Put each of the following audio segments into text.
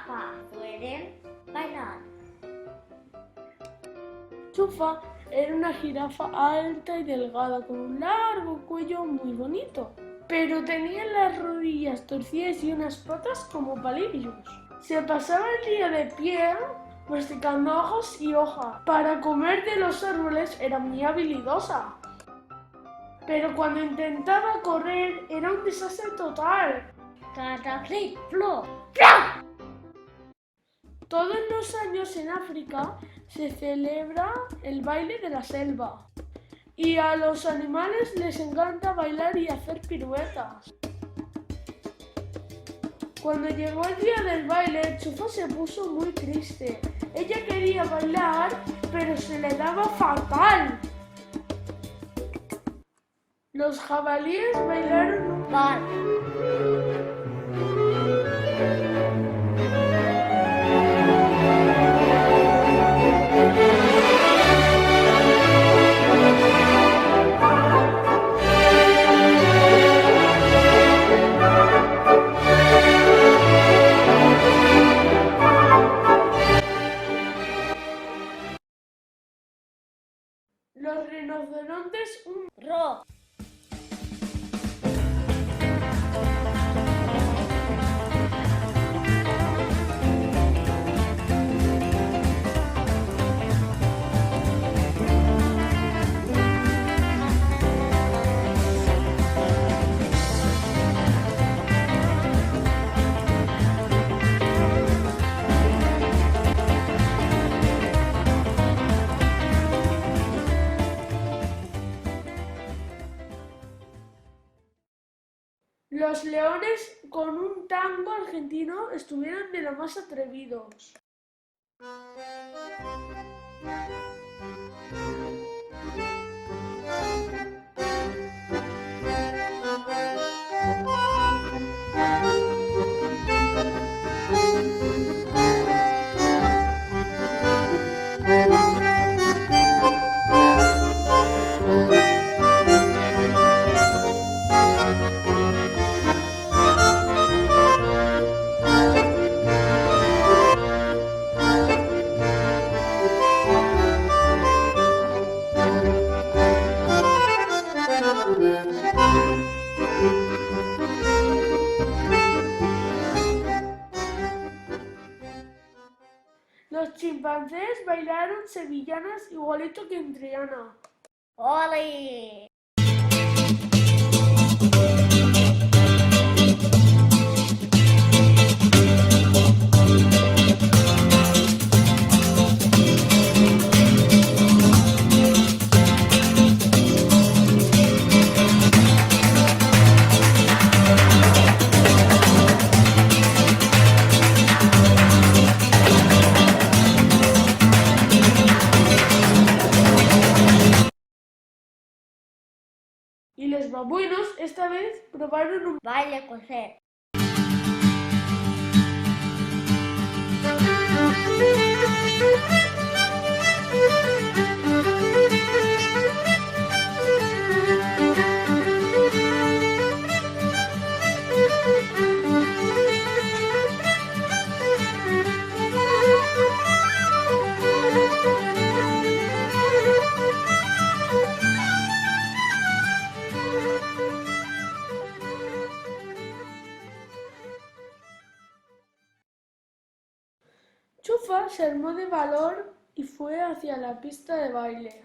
jirafa pueden bailar. Chufa era una jirafa alta y delgada con un largo cuello muy bonito, pero tenía las rodillas torcidas y unas patas como palillos. Se pasaba el día de pie masticando hojas y hojas. Para comer de los árboles era muy habilidosa, pero cuando intentaba correr era un desastre total. Cataflip-flop. Todos los años en África se celebra el baile de la selva y a los animales les encanta bailar y hacer piruetas. Cuando llegó el día del baile, Chufa se puso muy triste. Ella quería bailar, pero se le daba fatal. Los jabalíes bailaron un vals. Los rinocerontes un Rock. Los leones con un tango argentino estuvieron de lo más atrevidos. Los chimpancés bailaron sevillanas igualito que en Triana. ¡Ole! Y los babuinos esta vez probaron un Baile coser. Chufa se armó de valor y fue hacia la pista de baile.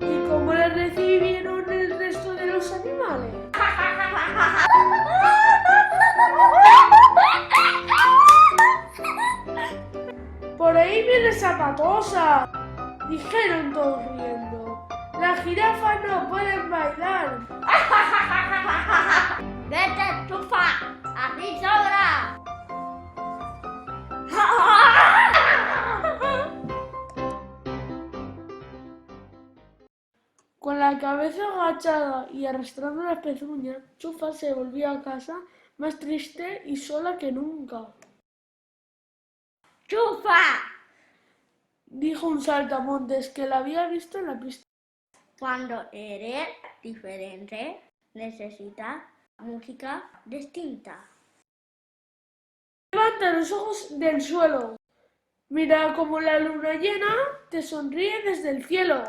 ¿Y cómo le recibieron el resto de los animales? ¡Por ahí viene esa patosa!, dijeron todos riendo. ¡Las jirafas no pueden bailar! ¡Vete, Chufa! ¡A ti sobra! Con la cabeza agachada y arrastrando las pezuñas, Chufa se volvió a casa más triste y sola que nunca. ¡Chufa! Dijo un saltamontes que la había visto en la pista. Cuando eres diferente, necesitas música distinta. Levanta los ojos del suelo. Mira cómo la luna llena te sonríe desde el cielo.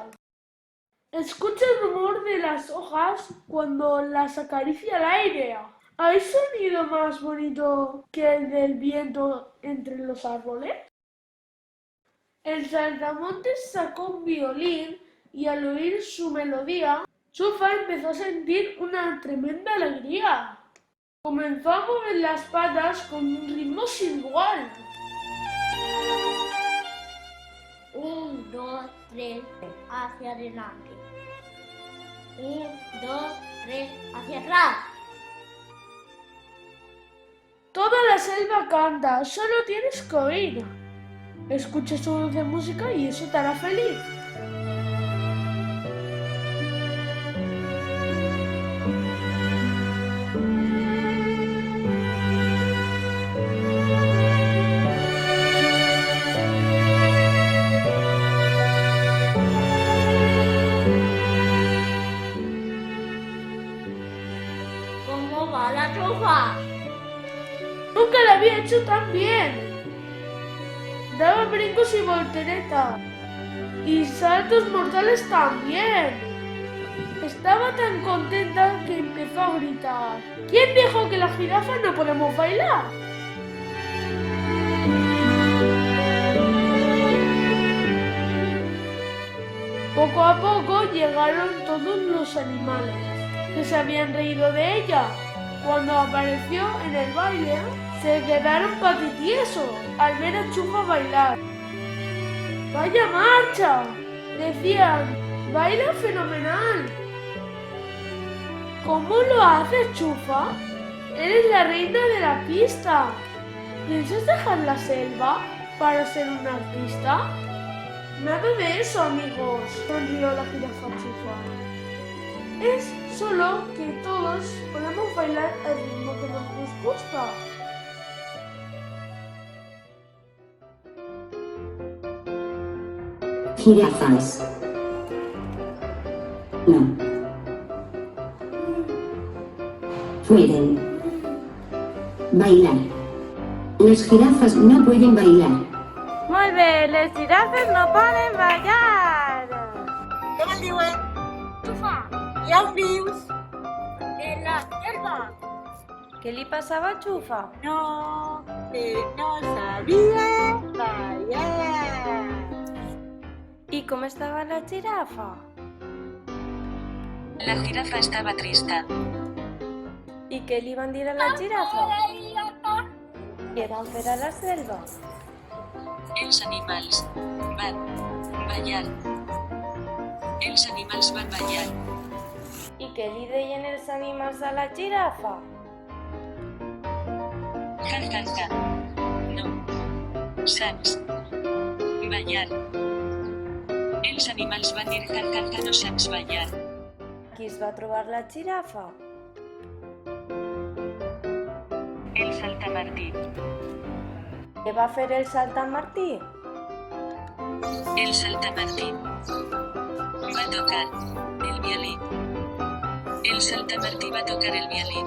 Escucha el rumor de las hojas cuando las acaricia el aire. ¿Hay sonido más bonito que el del viento entre los árboles? El saltamontes sacó un violín y al oír su melodía, Chufa empezó a sentir una tremenda alegría. Comenzó a mover las patas con un ritmo sin igual. 1, 2, 3, hacia adelante. 1, 2, 3, hacia atrás. Toda la selva canta, solo tienes que oír. Escucha su dulce música y eso te hará feliz. ¿Cómo va la trufa? Nunca la había hecho tan bien. Daba brincos y volteretas. Y saltos mortales también. Estaba tan contenta que empezó a gritar. ¿Quién dijo que las jirafas no podemos bailar? Poco a poco llegaron todos los animales que se habían reído de ella. Cuando apareció en el baile, se quedaron patitiesos al ver a Chufa bailar. ¡Vaya marcha!, decían. ¡Baila fenomenal! ¿Cómo lo haces, Chufa? Eres la reina de la pista. ¿Piensas dejar la selva para ser un artista? Nada de eso, amigos, sonrió la jirafa Chufa. Es solo que todos podemos bailar al ritmo que nos gusta. Jirafas. No. Pueden bailar. Las jirafas no pueden bailar. Molt bé, les girafes no poden ballar. Com en diuen? Trufa, I on vius? en la selva. Què li passava a Xufa? No, que no sabia ballar. I com estava la girafa? La jirafa estaba triste. I què li van dir a la girafa? Què van fer a la selva? Els animals van ballar. Els animals van ballar. I què li deien els animals a la girafa? Ja, ja, ja. No. Saps ballar. Els animals van dir ja, ja, ja, no saps ballar. Qui es va trobar la girafa? El saltamartí. Què va fer el saltamartí? El saltamartí va tocar el violí. El saltamartí va tocar el violí.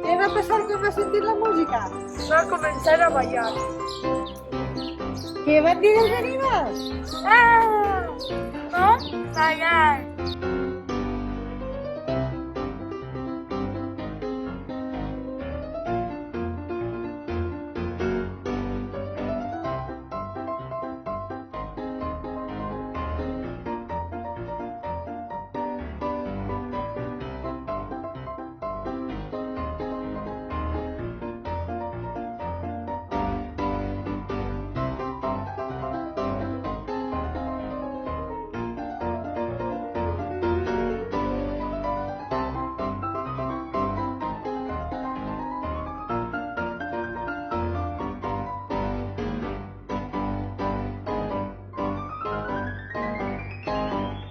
Què va passar quan va sentir la música? Va a comenzar a bailar. Què van dir els animals? No, bailar.